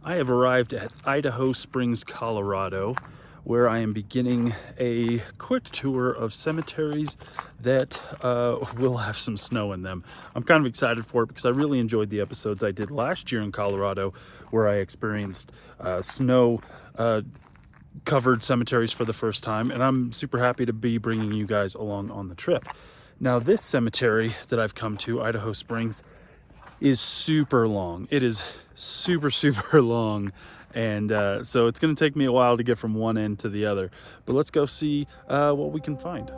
I have arrived at Idaho Springs, Colorado, where I am beginning a quick tour of cemeteries that will have some snow in them. I'm kind of excited for it because I really enjoyed the episodes I did last year in Colorado, where I experienced snow covered cemeteries for the first time, and I'm super happy to be bringing you guys along on the trip. Now, this cemetery that I've come to, Idaho Springs, is super long. It is super long, and so it's going to take me a while to get from one end to the other, but let's go see what we can find.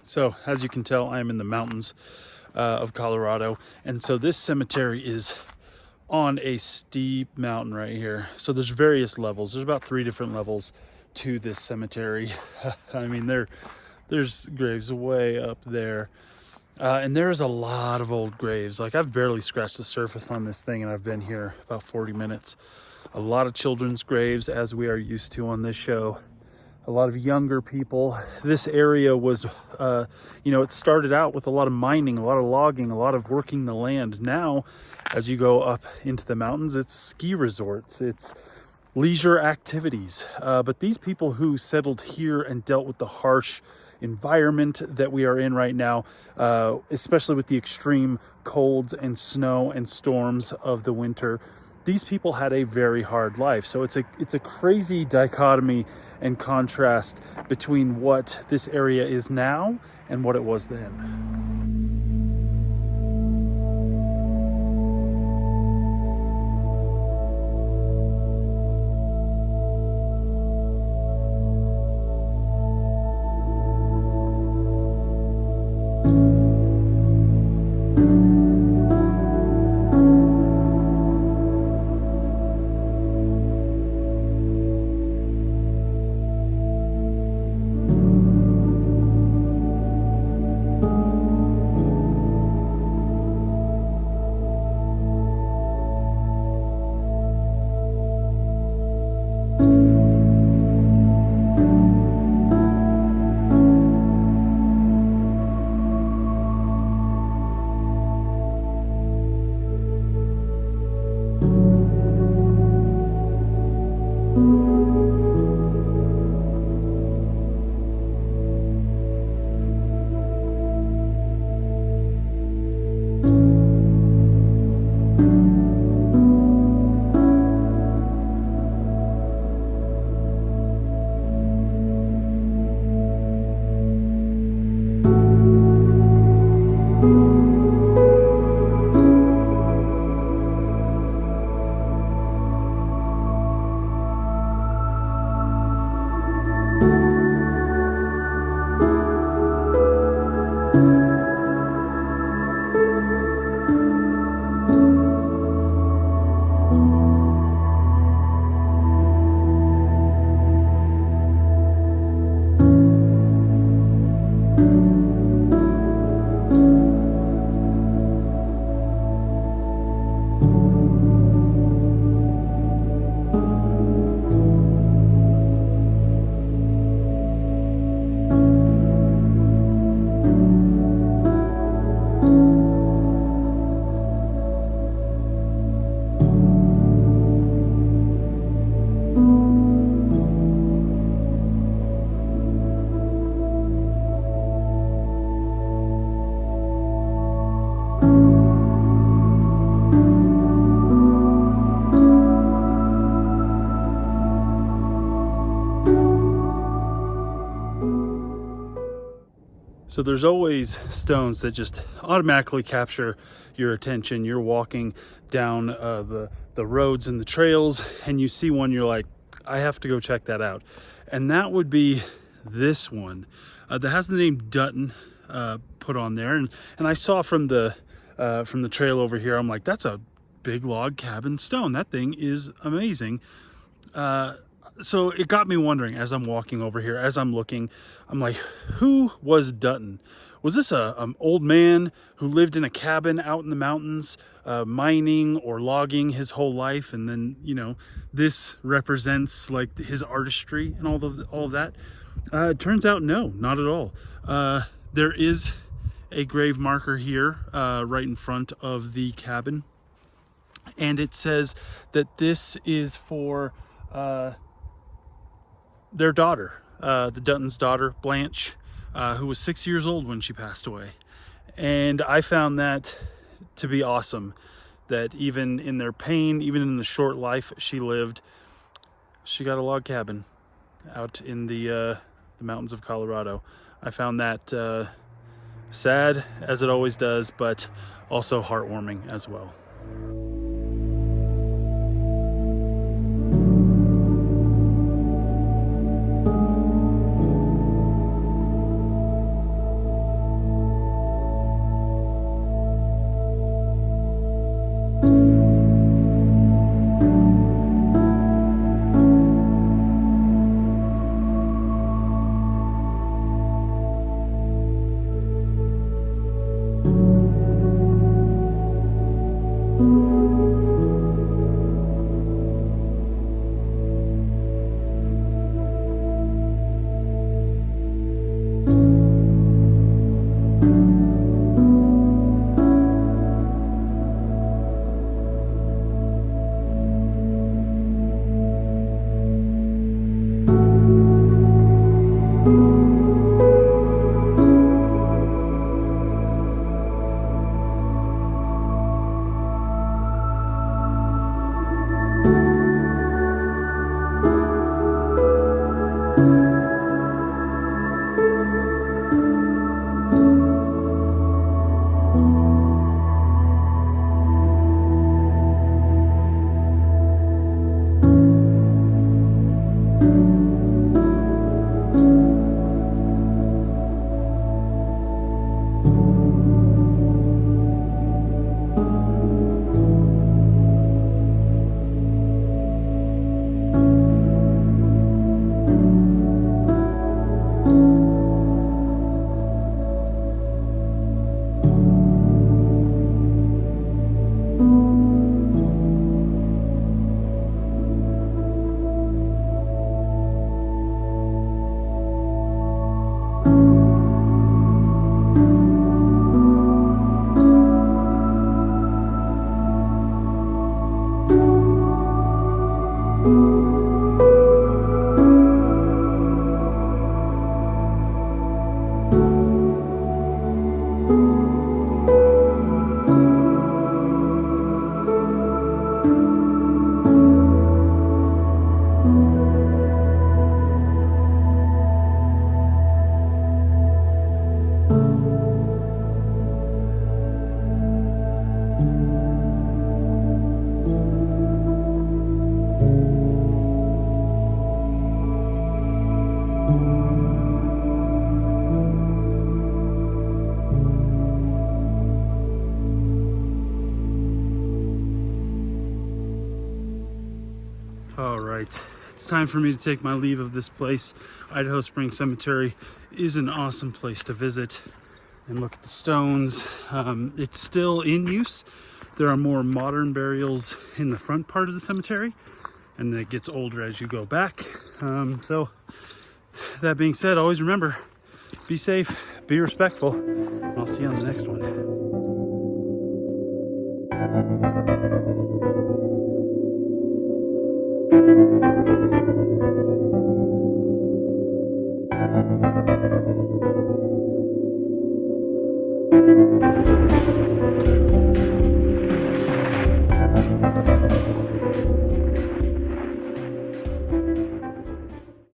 So as you can tell, I'm in the mountains of Colorado. And so this cemetery is on a steep mountain right here. So there's various levels. There's about 3 different levels to this cemetery. I mean, there's graves way up there. And there's a lot of old graves. Like, I've barely scratched the surface on this thing, and I've been here about 40 minutes. A lot of children's graves, as we are used to on this show. A lot of younger people. This area was, it started out with a lot of mining, a lot of logging, a lot of working the land. Now, as you go up into the mountains, it's ski resorts, it's leisure activities. But these people who settled here and dealt with the harsh environment that we are in right now, especially with the extreme colds and snow and storms of the winter, these people had a very hard life. So it's a crazy dichotomy and contrast between what this area is now and what it was then. So there's always stones that just automatically capture your attention. You're walking down the roads and the trails, and you see one, you're like, I have to go check that out. And that would be this one that has the name Dutton put on there. And I saw from the trail over here, I'm like, that's a big log cabin stone. That thing is amazing. So it got me wondering as I'm walking over here, as I'm looking, I'm like, who was Dutton? Was this an old man who lived in a cabin out in the mountains, mining or logging his whole life? And then, this represents like his artistry and all of that. It turns out, no, not at all. There is a grave marker here right in front of the cabin. And it says that this is for their daughter, the Dutton's daughter, Blanche, who was 6 years old when she passed away. And I found that to be awesome, that even in their pain, even in the short life she lived, she got a log cabin out in the mountains of Colorado. I found that sad, as it always does, but also heartwarming as well. All right, it's time for me to take my leave of this place. Idaho Springs Cemetery is an awesome place to visit and look at the stones. It's still in use. There are more modern burials in the front part of the cemetery, and it gets older as you go back. So that being said, always remember, be safe, be respectful, and I'll see you on the next one.